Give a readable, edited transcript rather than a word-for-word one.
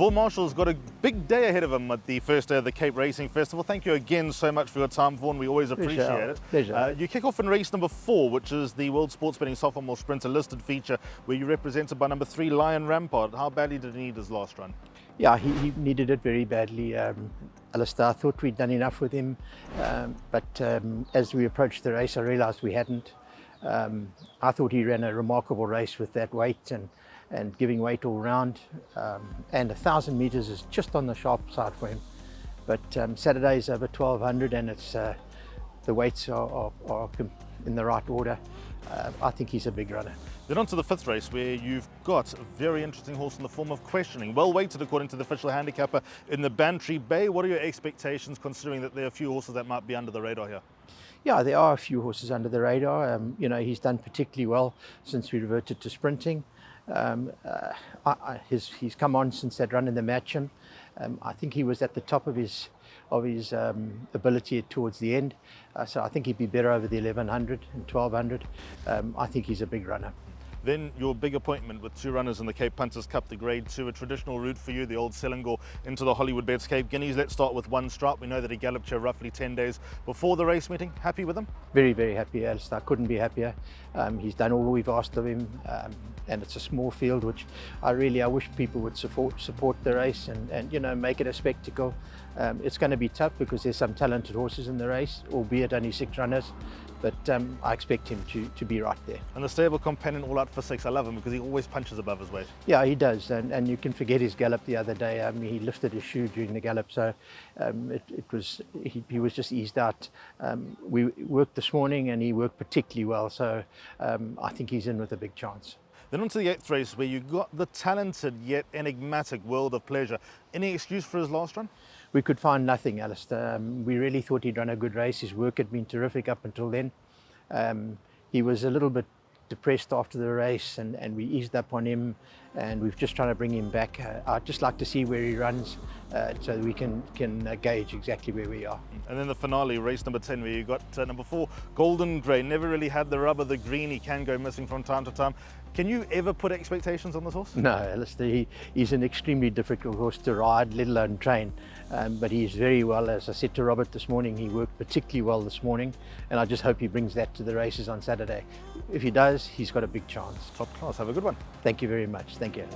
Vaughan Marshall's got a big day ahead of him at the first day of the Cape Racing Festival. Thank you again so much for your time, Vaughan. We always appreciate it. Pleasure. You kick off in race number 4, which is the World Sports Betting Sophomore Sprinter listed feature, where you're represented by number 3, Lion Rampart. How badly did he need his last run? Yeah, he needed it very badly. Alistair, I thought we'd done enough with him, but as we approached the race, I realised we hadn't. I thought he ran a remarkable race with that weight and giving weight all round, and 1,000 metres is just on the sharp side for him. But Saturday's over 1,200 and it's the weights are in the right order. I think he's a big runner. Then on to the 5th race, where you've got a very interesting horse in the form of Questioning. Well weighted according to the official handicapper in the Bantry Bay. What are your expectations, considering that there are a few horses that might be under the radar here? Yeah, there are a few horses under the radar. He's done particularly well since we reverted to sprinting. He's come on since that run in the Matcham. I think he was at the top of his ability towards the end. So I think he'd be better over the 1,100 and 1,200. I think he's a big runner. Then your big appointment with 2 runners in the Cape Punters Cup, the Grade 2, a traditional route for you, the old Selangor into the Hollywoodbets Cape Guineas. Let's start with One Stripe. We know that he galloped here roughly 10 days before the race meeting. Happy with him? Very, very happy, Alistair. I couldn't be happier. He's done all we've asked of him, and it's a small field, which I wish people would support the race and make it a spectacle. It's going to be tough because there's some talented horses in the race, albeit only 6 runners. But I expect him to be right there. And the stable companion all out for 6. I love him because he always punches above his weight. Yeah, he does, and you can forget his gallop the other day. He lifted his shoe during the gallop, so he was just eased out. We worked this morning, and he worked particularly well. So I think he's in with a big chance. Then on to the 8th race, where you got the talented yet enigmatic World of Pleasure. Any excuse for his last run? We could find nothing, Alistair. We really thought he'd run a good race. His work had been terrific up until then. He was a little bit depressed after the race, and we eased up on him, and we've just trying to bring him back. I'd just like to see where he runs so that we can gauge exactly where we are. And then the finale, race number 10, where you got number 4, Golden Grey. Never really had the rub of the green. He can go missing from time to time. Can you ever put expectations on this horse? No, Alistair, he's an extremely difficult horse to ride, let alone train. But he's very well. As I said to Robert this morning, he worked particularly well this morning, and I just hope he brings that to the races on Saturday. If he does, he's got a big chance. Top class. Have a good one. Thank you very much. Thank you.